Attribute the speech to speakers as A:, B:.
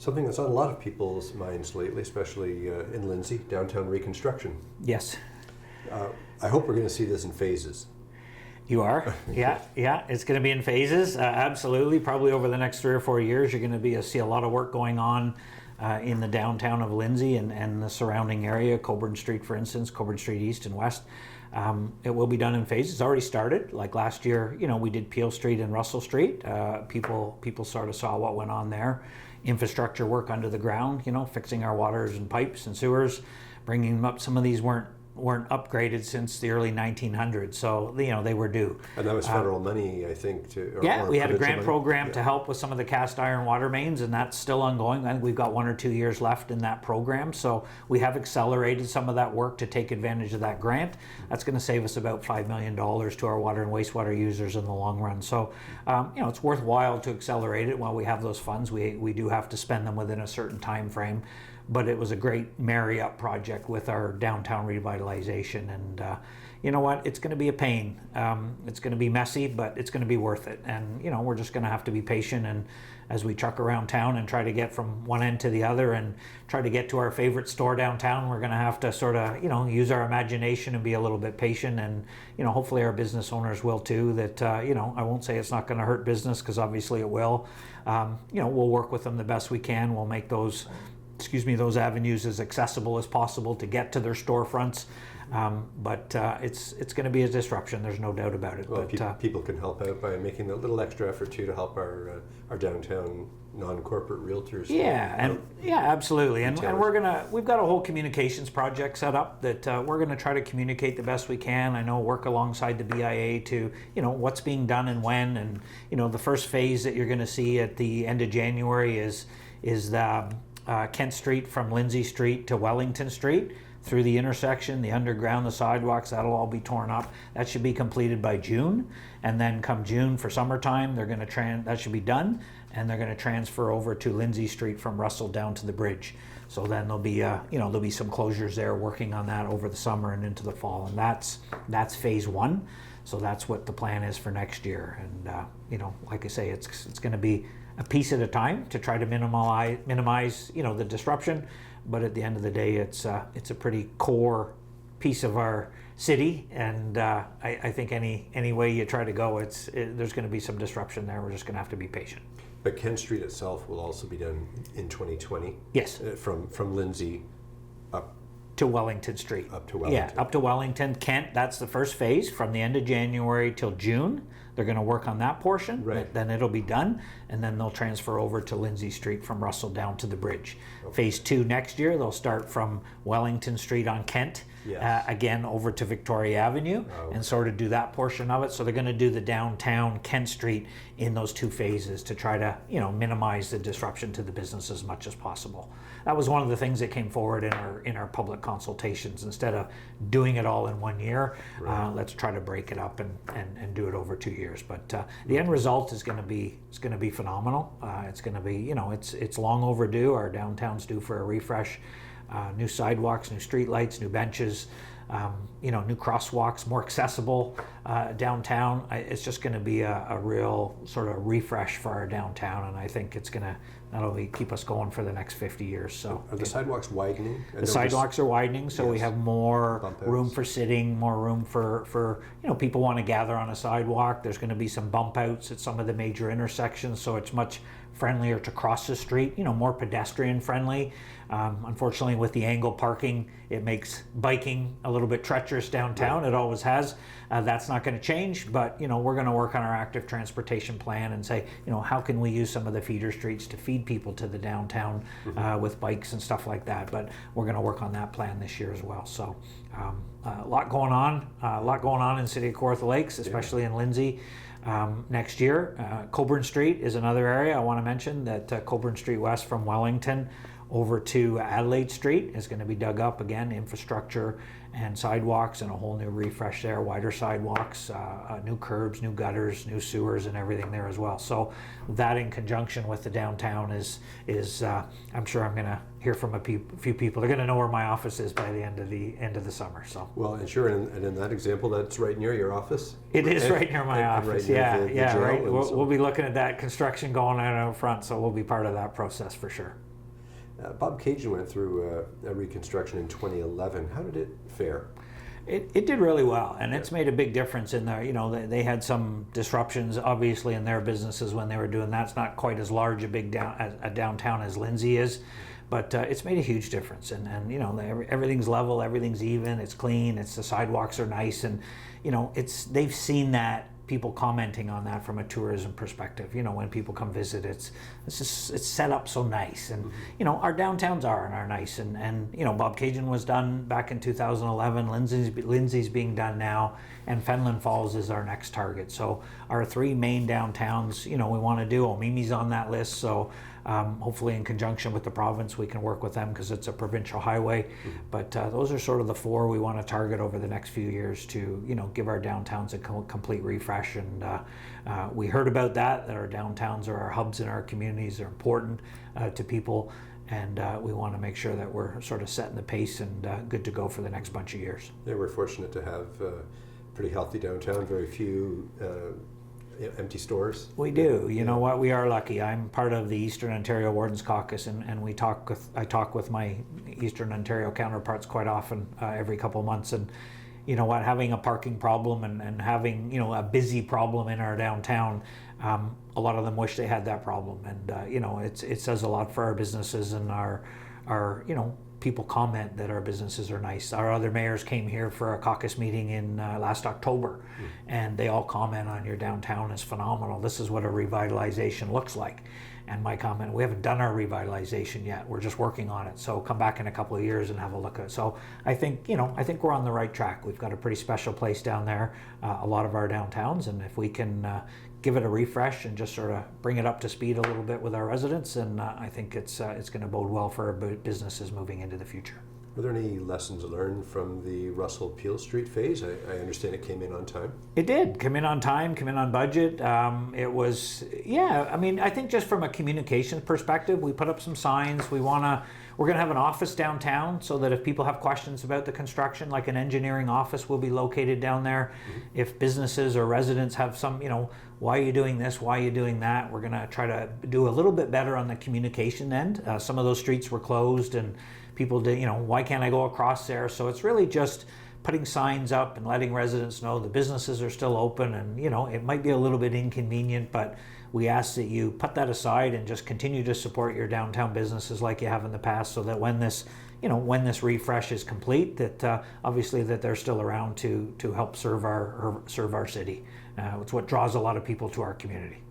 A: Something that's on a lot of people's minds lately, especially in Lindsay, downtown reconstruction.
B: Yes.
A: I hope we're going to see this in phases.
B: You are? Yeah. It's going to be in phases. Absolutely. Probably over the next 3 or 4 years, you're going to see a lot of work going on in the downtown of Lindsay and the surrounding area, Coburn Street, for instance, Coburn Street East and West. It will be done in phases. It's already started. Like last year, we did Peel Street and Russell Street. People sort of saw what went on there. Infrastructure work under the ground, fixing our waters and pipes and sewers, bringing them up. Some of these weren't upgraded since the early 1900s, so they were due.
A: And that was federal money, I think.
B: We had a grant program to help with some of the cast iron water mains, and that's still ongoing. I think we've got 1 or 2 years left in that program, so we have accelerated some of that work to take advantage of that grant. That's going to save us about $5 million to our water and wastewater users in the long run. So, it's worthwhile to accelerate it while we have those funds. We do have to spend them within a certain time frame. But it was a great marry-up project with our downtown revitalization, and you know what? It's going to be a pain. It's going to be messy, but it's going to be worth it. And we're just going to have to be patient, and as we truck around town and try to get from one end to the other and try to get to our favorite store downtown, we're going to have to sort of use our imagination and be a little bit patient, and hopefully our business owners will too. That I won't say it's not going to hurt business, because obviously it will. We'll work with them the best we can. We'll make those avenues as accessible as possible to get to their storefronts. But it's going to be a disruption. There's no doubt about it.
A: Well, but people can help out by making a little extra effort too to help our downtown non-corporate realtors.
B: Absolutely. And we've got a whole communications project set up that we're going to try to communicate the best we can. I know work alongside the BIA to what's being done and when, and the first phase that you're going to see at the end of January is the Kent Street from Lindsay Street to Wellington Street, through the intersection, the underground, the sidewalks, that'll all be torn up. That should be completed by June, and then come June for summertime, they're going to that should be done, and they're going to transfer over to Lindsay Street from Russell down to the bridge. So then there'll be there'll be some closures there, working on that over the summer and into the fall, and that's phase 1. So that's what the plan is for next year, and like I say, it's going to be a piece at a time to try to minimize the disruption. But at the end of the day, it's a pretty core piece of our city, and I think any way you try to go, there's going to be some disruption there. We're just going to have to be patient.
A: But Kent Street itself will also be done in 2020.
B: Yes.
A: From Lindsay up
B: to Wellington Street.
A: Up to Wellington.
B: Yeah, up to Wellington. Kent, that's the first phase from the end of January till June. They're going to work on that portion.
A: Right.
B: Then it'll be done, and then they'll transfer over to Lindsay Street from Russell down to the bridge. Okay. Phase 2 next year, they'll start from Wellington Street on Kent, yes, again over to Victoria Avenue, and sort of do that portion of it. So they're going to do the downtown Kent Street in those 2 phases to try to minimize the disruption to the business as much as possible. That was one of the things that came forward in our public consultations. Instead of doing it all in 1 year, right, let's try to break it up and do it over 2 years. But the end result is going to be phenomenal. It's going to be it's long overdue. Our downtown's due for a refresh. New sidewalks, new street lights, new benches, new crosswalks, more accessible downtown. It's just going to be a real sort of refresh for our downtown, and I think it's going to not only keep us going for the next 50 years. So
A: are the sidewalks widening?
B: The sidewalks are widening, so yes, we have more room for sitting, more room for people want to gather on a sidewalk. There's going to be some bump outs at some of the major intersections, so it's much friendlier to cross the street, more pedestrian friendly. Unfortunately, with the angle parking, it makes biking a little bit treacherous downtown. Right. It always has. That's not going to change, but we're going to work on our active transportation plan and say, how can we use some of the feeder streets to feed people to the downtown, mm-hmm, with bikes and stuff like that. But we're going to work on that plan this year as well. So a lot going on in City of Kawartha Lakes, especially in Lindsay. Next year, Coburn Street is another area I want to mention, that Coburn Street West from Wellington over to Adelaide Street is going to be dug up again, infrastructure and sidewalks and a whole new refresh there, wider sidewalks, new curbs, new gutters, new sewers and everything there as well. So that in conjunction with the downtown is I'm sure I'm going to hear from a few people. They're going to know where my office is by the end of the summer. So
A: well, and sure, and in that example, that's right near your office.
B: It is right near my office.
A: Right near
B: right. We'll be looking at that construction going on out front, so we'll be part of that process for sure.
A: Bob Cajun went through a reconstruction in 2011. How did it fare?
B: It did really well, and it's made a big difference in there. You know, they had some disruptions, obviously, in their businesses when they were doing that. It's not quite as large a downtown as Lindsay is, but it's made a huge difference. And you know, everything's level, everything's even, it's clean, the sidewalks are nice, and you know, they've seen that. People commenting on that from a tourism perspective. You know, when people come visit, it's set up so nice, and you know, our downtowns are nice, and you know, Bob Cajun was done back in 2011. Lindsay's being done now, and Fenelon Falls is our next target. So our three main downtowns, you know, we want to do. Omimi's on that list, so hopefully in conjunction with the province we can work with them because it's a provincial highway. But those are sort of the four we want to target over the next few years to, you know, give our downtowns a complete refresh. And we heard about that our downtowns or our hubs in our communities are important to people, and we want to make sure that we're sort of setting the pace and good to go for the next bunch of years.
A: Yeah, we're fortunate to have pretty healthy downtown, very few empty stores.
B: We do. You know what? We are lucky. I'm part of the Eastern Ontario Wardens Caucus, and I talk with my Eastern Ontario counterparts quite often, every couple of months. And you know what? Having a parking problem and having, you know, a busy problem in our downtown, a lot of them wish they had that problem. And you know, it says a lot for our businesses, and our you know, people comment that our businesses are nice. Our other mayors came here for a caucus meeting in last October, and they all comment on your downtown is phenomenal. This is what a revitalization looks like. And my comment, we haven't done our revitalization yet. We're just working on it. So come back in a couple of years and have a look at it. So I think, you know, we're on the right track. We've got a pretty special place down there, a lot of our downtowns, and if we can give it a refresh and just sort of bring it up to speed a little bit with our residents, and I think it's going to bode well for our businesses moving into the future.
A: Were there any lessons learned from the Russell Peel Street phase? I understand it came in on time.
B: It did come in on time, come in on budget. It was, yeah. I mean, I think just from a communications perspective, we put up some signs. We're going to have an office downtown, so that if people have questions about the construction, like an engineering office will be located down there. If businesses or residents have some, you know, why are you doing this? Why are you doing that? We're going to try to do a little bit better on the communication end. Some of those streets were closed, and people did, you know, why can't I go across there? So it's really just putting signs up and letting residents know the businesses are still open, and you know, it might be a little bit inconvenient, but we ask that you put that aside and just continue to support your downtown businesses like you have in the past, so that when this, you know, when this refresh is complete, that obviously that they're still around to help serve our city. It's what draws a lot of people to our community.